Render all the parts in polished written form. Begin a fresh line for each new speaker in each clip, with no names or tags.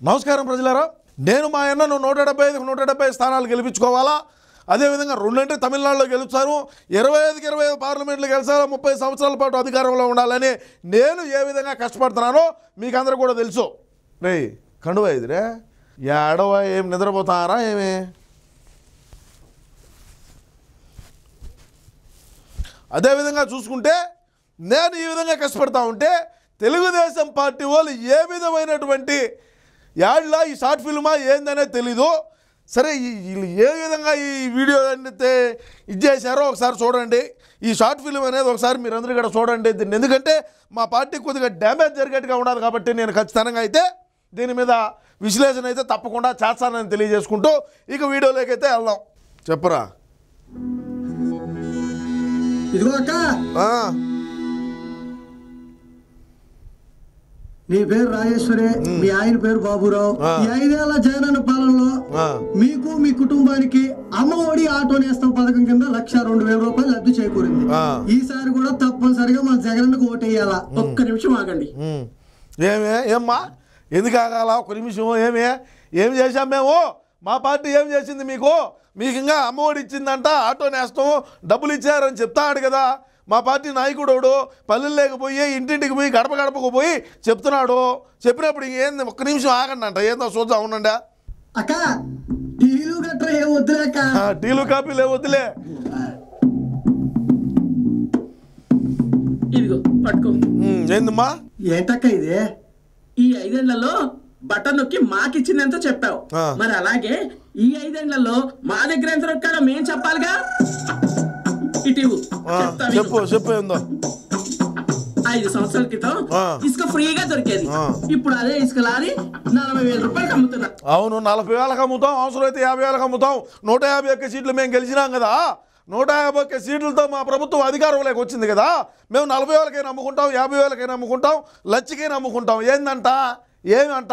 నమస్కారం ప్రజలారా, నేను మా అన్నను 175 స్థానాలు గెలిపించుకోవాలా. అదేవిధంగా రెండంటే తమిళనాడులో గెలుస్తాను, 25కి 25 పార్లమెంట్లు గెలిచాలా, 30 సంవత్సరాల పాటు అధికారంలో ఉండాలని నేను ఏ విధంగా కష్టపడుతున్నానో మీకు అందరూ కూడా తెలుసు. రే కండువా ఇదిరే ఏడవ ఏం నిద్రపోతారా ఏమి? అదేవిధంగా చూసుకుంటే నేను ఈ విధంగా కష్టపడతా ఉంటే తెలుగుదేశం పార్టీ వాళ్ళు ఏ విధమైనటువంటి యాడ్లా ఈ షార్ట్ ఫిల్మా ఏందనేది తెలీదు. సరే వీళ్ళు ఏ విధంగా ఈ వీడియో అయితే ఇది చేశారో ఒకసారి చూడండి. ఈ షార్ట్ ఫిల్మ్ అనేది ఒకసారి మీరందరూ కూడా చూడండి. దీన్ని ఎందుకంటే మా పార్టీ కొద్దిగా డ్యామేజ్ జరిగేట్టుగా ఉండదు కాబట్టి నేను ఖచ్చితంగా అయితే దీని మీద విశ్లేషణ అయితే తప్పకుండా చేస్తానని తెలియజేసుకుంటూ ఇక వీడియోలోకి అయితే వెళ్దాం. చెప్పరా
ఇదిగో అక్క, నీ పేరు రాజేశ్వరి, మీ ఆయన పేరు బాబురావు. ఈ 5 ఏళ్ల జగనన్న పాలనలో మీకు మీ కుటుంబానికి అమ్మ ఒడి ఆటో నేస్తం పథకం కింద 1,02,000 రూపాయలు లబ్ధి చేకూరింది. ఈసారి కూడా తప్పనిసరిగా మన జగనన్నకు ఓటేయాలా. ఒక్క నిమిషం ఆగండి.
ఏమ్మా ఎందుకు ఆగాల? ఒక్క నిమిషం. ఏమి చేశాం మేము? మా పార్టీ ఏం చేసింది మీకు? మీకు ఇంకా అమ్మఒడి ఇచ్చిందంట, ఆటో నేస్తాం, డబ్బులు ఇచ్చారని చెప్తాడు కదా మా పార్టీ నాయకుడు. పల్లెల్లోకి పోయి ఇంటింటికి పోయి గడప గడపకు పోయి చెప్తున్నాడు. చెప్పినప్పుడు ఏంది ఒక్క నిమిషం ఆగండి అంట. ఏందో చూద్దాం ఉండండి.
అక్క టీలు గట్రా ఏం వద్దులే,
టీలు కాపీలు ఏం వద్దులే.
ఇదిగో పట్టుకో.
ఏందమ్మా?
ఏంటక్క ఇది?
ఈ 5 ఏళ్లలో బటన్ నొక్కి మాకిచ్చిందంతా చెప్పావు, మరి అలాగే ఈ 5 ఏళ్లలో మా దగ్గర ఎంత నొక్కాడో మేం చెప్పాలిగా. ఇటు
చెప్పు ఏందో.
5 సంవత్సరాల క్రితం ఇసుక ఫ్రీగా దొరికేది. ఇప్పుడు అదే ఇసుక లారీ 40,000 రూపాయలకి అమ్ముతున్నా.
అవును, 40,000కి అమ్ముతాం, అవసరం అయితే 50,000కి అమ్ముతాం. 151 సీట్లు మేము గెలిచినాం కదా. 151 సీట్లతో మా ప్రభుత్వం అధికారంలోకి వచ్చింది కదా. మేము 40,000కైనా అమ్ముకుంటాం, 50,000కైనా అమ్ముకుంటాం, లక్షకైనా అమ్ముకుంటాం. ఏందంట ఏమంట?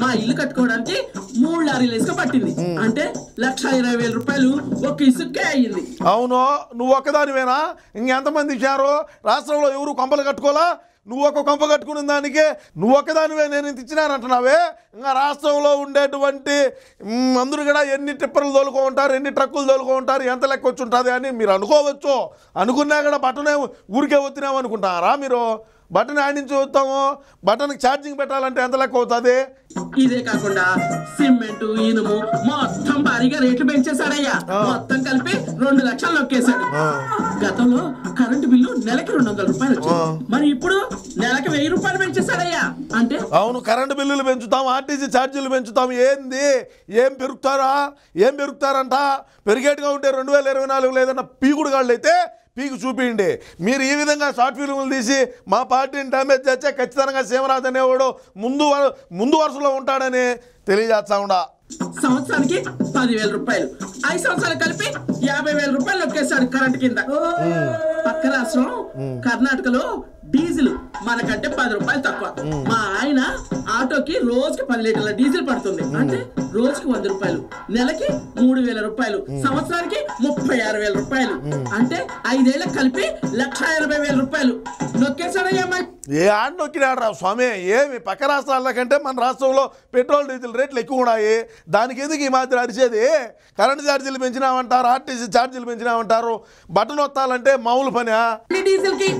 మా ఇల్లు కట్టుకోవడానికి 3 లారీల ఇసుక పట్టింది. అంటే 1,20,000 రూపాయలు ఒక ఇసుకే అయ్యింది.
అవును, నువ్వు ఒక్కదానివేనా? ఇంకెంతమంది ఇచ్చారు? రాష్ట్రంలో ఎవరు కొంపలు కట్టుకోలా? నువ్వు ఒక కొంప కట్టుకున్న దానికే నువ్వు ఒక్కదానివే నేను ఇంత ఇచ్చినానంటున్నావే. ఇంకా రాష్ట్రంలో ఉండేటువంటి అందరూ కూడా ఎన్ని టిప్పర్లు తోలుకో ఉంటారు, ఎన్ని ట్రక్కులు తోలుకో ఉంటారు, ఎంత లెక్క వచ్చి ఉంటుంది అని మీరు అనుకోవచ్చు. అనుకున్నా కూడా బట్టనే ఊరికే వచ్చినాము అనుకుంటారా మీరు? బటన్ ఆడించి వస్తాము, బటన్కి ఛార్జింగ్ పెట్టాలంటే ఎంత లెక్క అవుతుంది?
ఇదే కాకుండా సిమెంట్, ఇనుము మొత్తం భారీగా రేట్లు పెంచేశాడయ్యా. మొత్తం కలిపి 2 లక్షలు నొక్కేశాడు. గతంలో కరెంటు బిల్లు నెలకి 200 రూపాయలు వచ్చింది, మరి ఇప్పుడు నెలకి 1000 రూపాయలు పెంచేశాడయ్యా. అంటే
అవును, కరెంటు బిల్లులు పెంచుతాం, ఆర్టీసీ ఛార్జీలు పెంచుతాం. ఏంది ఏం పెరుగుతారంట? పెరిగేట్టుగా ఉంటే 2024 లేదన్న పీకుడు గాళ్ళు అయితే పీకు చూపించండి. మీరు ఈ విధంగా షార్ట్ ఫిల్ములు తీసి మా పార్టీని డ్యామేజ్ చేస్తే ఖచ్చితంగా సీమరాజు అనేవాడు ముందు వరుసలో ఉంటాడని తెలియజేస్తా ఉండా.
సంవత్సరానికి 10,000 రూపాయలు, 5 సంవత్సరాలు కలిపి 50,000 రూపాయలు నొక్కేశాడు కరెంట్ కింద. పక్క రాష్ట్రం కర్ణాటకలో డీజిల్ మనకంటే 10 రూపాయలు తక్కువ. మా ఆయన ఆటోకి రోజుకి 10 లీటర్ల డీజిల్ పడుతుంది. అంటే రోజుకి 100 రూపాయలు, నెలకి 3,000 రూపాయలు, సంవత్సరానికి 36,000 రూపాయలు. అంటే 5 ఏళ్ళకి కలిపి 1,80,000 రూపాయలు నొక్కేశాడయ్యా.
ఏ ఆడ నొక్కినాడు రా స్వామి? ఏమి పక్క రాష్ట్రాల కంటే మన రాష్ట్రంలో పెట్రోల్ డీజిల్ రేట్లు ఎక్కువ ఉన్నాయి. దానికి ఎందుకు ఈ మాత్రం అరిచేది? కరెంటు ఛార్జీలు పెంచినామంటారు, ఆర్టీసీ ఛార్జీలు పెంచినామంటారు. బటన్ వత్తాలంటే మామూలు పనా?
డీజిల్కి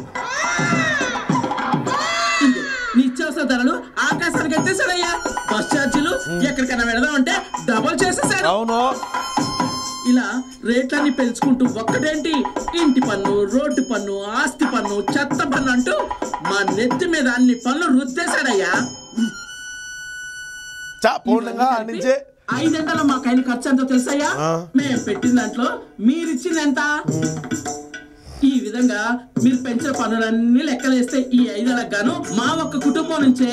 నిత్యావసర ధరలు ఆకాశానికి ఎత్తేసాడయ్యా. బస్ ఛార్జీలు ఎక్కడికైనా వెళదామంటే డబుల్ చేసేసాడు.
అవును,
ఇలా రేట్లన్నీ పెంచుకుంటూ ఒక్కటేంటి ఇంటి పన్ను, రోడ్డు పన్ను, ఆస్తి పన్ను, చెత్త పన్ను అంటూ మా నెత్తి మీద అన్ని పన్నులు రుద్దేశాడయ్యా.
5
ఏళ్లలో మాకైన ఖర్చు ఎంతో తెలుసయ్యా? మేము పెట్టిన దాంట్లో మీరిచ్చింది ఎంత? ఈ విధంగా మీరు పెంచే పన్నులన్నీ లెక్కలేస్తే ఈ 5 ఏళ్ళకు గాను మా ఒక్క కుటుంబం నుంచే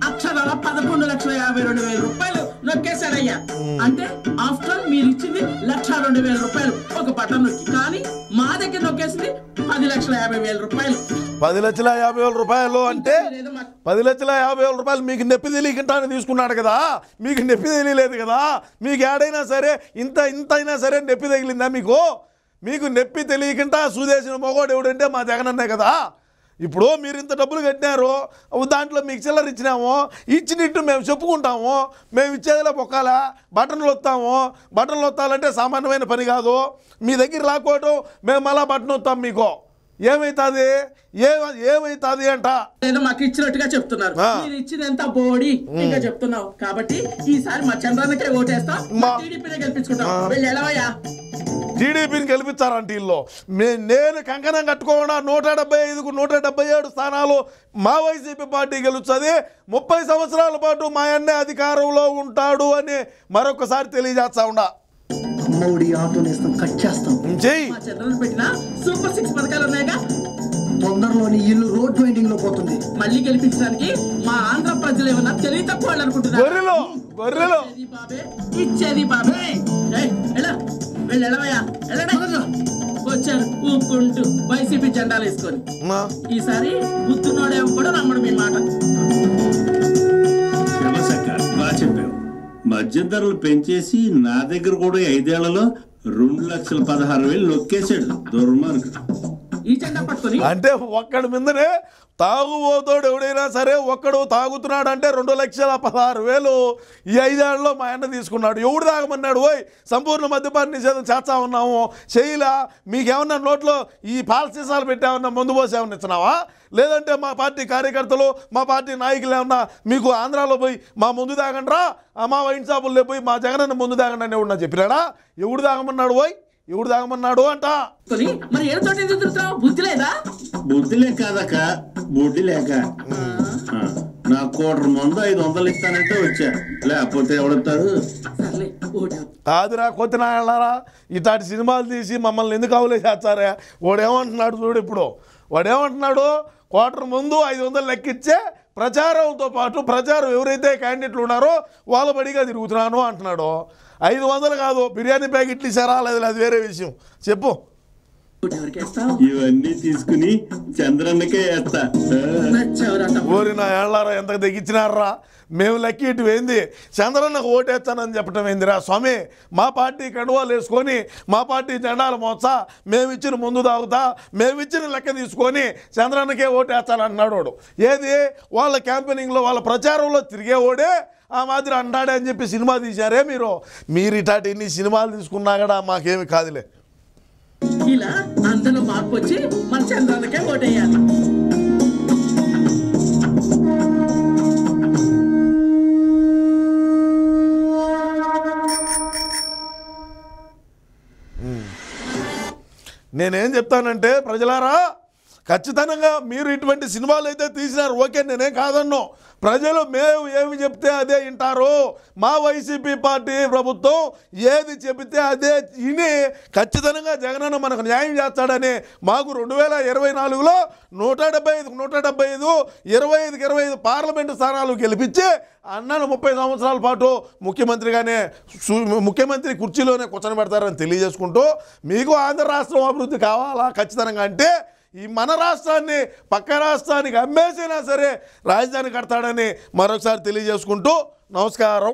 అక్షరాల 11,52,000 రూపాయలు నొక్కేశాడయ్యా. అంటే ఆఫ్టర్ మీరు ఇచ్చింది 1,02,000 రూపాయలు ఒక బటన్ నొక్కి, కానీ మా దగ్గర నొక్కేసింది 10,50,000 రూపాయలు.
10,50,000 రూపాయలు అంటే 10,50,000 రూపాయలు మీకు నొప్పి తెలియకుండానే తీసుకున్నాడు కదా. మీకు నొప్పి తెలియలేదు కదా. మీకు ఏడైనా సరే ఇంత అయినా సరే నొప్పి తగిలిందా మీకు? మీకు నొప్పి తెలియకుండా సుదేశిన మొగోడు ఎవడంటే మా జగనన్నే కదా. ఇప్పుడు మీరు ఇంత డబ్బులు కట్టినారు, దాంట్లో మీకు చిల్లర ఇచ్చినాము, ఇచ్చినట్టు మేము చెప్పుకుంటాము, మేము ఇచ్చేదిలో పొక్కాలా, బటన్లు వస్తాము, బటన్లు వస్తాలంటే సామాన్యమైన పని కాదు. మీ దగ్గర లాక్కోవటం, మేము మళ్ళా బటన్ వస్తాం మీకు, ఏమవుతుంది ఏమవుతుంది అంట.
ఏదో మాకు ఇచ్చినట్టుగా చెప్తున్నారు, మీరు ఇచ్చిన ఎంత బోడి ఇంకా చెప్తున్నావు. కాబట్టి ఈసారి మా చంద్రన్నకే ఓటేస్తాం, టీడీపీనే గెలిపించుకుంటాం. వెళ్ళి ఎలావయ్యా
టీడీపీని గెలిపించారంటే వీళ్ళు. నేను కంకణం కట్టుకోకుండా 175కు 177 స్థానాలు మా వైసీపీ పార్టీ గెలుస్తుంది. 30 సంవత్సరాల పాటు మా అన్నే అధికారంలో ఉంటాడు అని మరొకసారి తెలియజేస్తా ఉండా.
అమ్మఒడి ఆటో నేస్తం కట్ చేస్తాం.
మా చంద్రన్న పెట్టిన సూపర్ 6 పథకాలు ఉన్నాయిగా,
తొందరలోని ఇల్లు రోడ్ వైండింగ్ లో పోతుంది.
మళ్ళీ గెలిపించడానికి మా ఆంధ్ర ప్రజలు ఏమన్నా తెలివి తక్కువ వాళ్ళు అనుకుంటున్నారు.
గొర్రెలు
ఇచ్చేది బాబే. వెళ్ళి ఎలవయ్యా, వచ్చారు ఊపుకుంటూ వైసీపీ జెండాలు వేసుకొని. ఈసారి గుర్తున్నోడే కూడా నమ్మడు మీ మాట.
బాగా చెప్పావు. మద్యం ధరలు పెంచేసి నా దగ్గర కూడా 5 ఏళ్లలో 2,16,000 నొక్కేశాడు దుర్మార్గుడు.
ఈ జెండా పట్టుకొని
అంటే ఒక్కడి మీదనే తాగుబోతోడు ఎవడైనా సరే ఒక్కడు తాగుతున్నాడు అంటే 2,16,000 ఈ 5 ఏళ్లలో మా అన్న తీసుకున్నాడు. ఎవడు తాగమన్నాడు? ఓయ్ సంపూర్ణ మద్యపాన నిషేధం చేస్తా ఉన్నాము, చేయలా. మీకేమన్నా నోట్లో ఈ పాల సీసాలు పెట్టామన్నా, మందు పోసి ఏమన్నా ఇచ్చినావా? లేదంటే మా పార్టీ కార్యకర్తలు, మా పార్టీ నాయకులు ఏమన్నా మీకు ఆంధ్రాలో పోయి మా ముందు తాగండ్రా, మా వైన్ షాపుల్లో పోయి మా జగనన్న ముందు తాగండి అని ఎవడన్నా చెప్పినాడా? ఎవడు తాగమన్నాడు? పోయి ఎవడు తాగమన్నాడు అంట.
మరి ఏ చోట ఎదురుతున్నావు? బుద్ధి లేదా?
బుద్ధిలే కాదక్క, బుద్ధి లేక. నా కోటర్ మందు 500 ఇస్తానంటే వచ్చా, లేకపోతే ఎవడతాడు?
కాదురా కొత్త నాయనలారా, ఇట్లాంటి సినిమాలు తీసి మమ్మల్ని ఎందుకు అవలే చేస్తారా? వాడేమంటున్నాడు చూడు, ఇప్పుడు వాడేమంటున్నాడు, క్వార్టర్ ముందు 500 లెక్కిచ్చే ప్రచారంతో పాటు ప్రచారం ఎవరైతే క్యాండిడేట్లు ఉన్నారో వాళ్ళ బడిగా తిరుగుతున్నాను అంటున్నాడు. 500 కాదు, బిర్యానీ ప్యాకెట్లు ఇచ్చారా లేదు, అది వేరే విషయం. చెప్పు.
ఇవన్నీ తీసుకుని చంద్రన్నకే వేస్తా.
ఓరి నా ఏళ్ళారా, ఎంత తెగించినారా? మేము లెక్క ఇటు ఏంది, చంద్రన్నకు ఓటేస్తానని చెప్పటం ఏందిరా స్వామి? మా పార్టీ కండువాలు వేసుకొని మా పార్టీ జెండాలు మోస్తా, మేమిచ్చిన ముందు తాగుతా, మేమిచ్చిన లెక్క తీసుకొని చంద్రన్నకే ఓటేస్తానన్నాడు వాడు. ఏది వాళ్ళ క్యాంపెయినింగ్లో వాళ్ళ ప్రచారంలో తిరిగే ఓడే ఆ మాదిరి అంటాడే అని చెప్పి సినిమా తీశారే మీరు ఇటాటి ఇన్ని సినిమాలు తీసుకున్నా కూడా మాకేమి కాదులే.
ఇలా అందరూ మార్పు వచ్చి మన చంద్రన్నకే ఓటేయాలి.
నేనేం చెప్తానంటే ప్రజలారా, ఖచ్చితంగా మీరు ఇటువంటి సినిమాలు అయితే తీసినారు, ఓకే, నేనేం కాదన్నో. ప్రజలు మేము ఏమి చెప్తే అదే వింటారు. మా వైసీపీ పార్టీ ప్రభుత్వం ఏది చెబితే అదే విని ఖచ్చితంగా జగనన్న మనకు న్యాయం చేస్తాడని మాకు 2024లో 175 25 పార్లమెంటు స్థానాలు గెలిపించి అన్నను 30 సంవత్సరాల పాటు ముఖ్యమంత్రి కుర్చీలోనే కూర్చొని తెలియజేసుకుంటూ, మీకు ఆంధ్ర రాష్ట్రం అభివృద్ధి కావాలా ఖచ్చితంగా అంటే ఈ మన రాష్ట్రాన్ని పక్క రాష్ట్రానికి అమ్మేసినా సరే రాజధాని కడతాడని మరొకసారి తెలియజేసుకుంటూ నమస్కారం.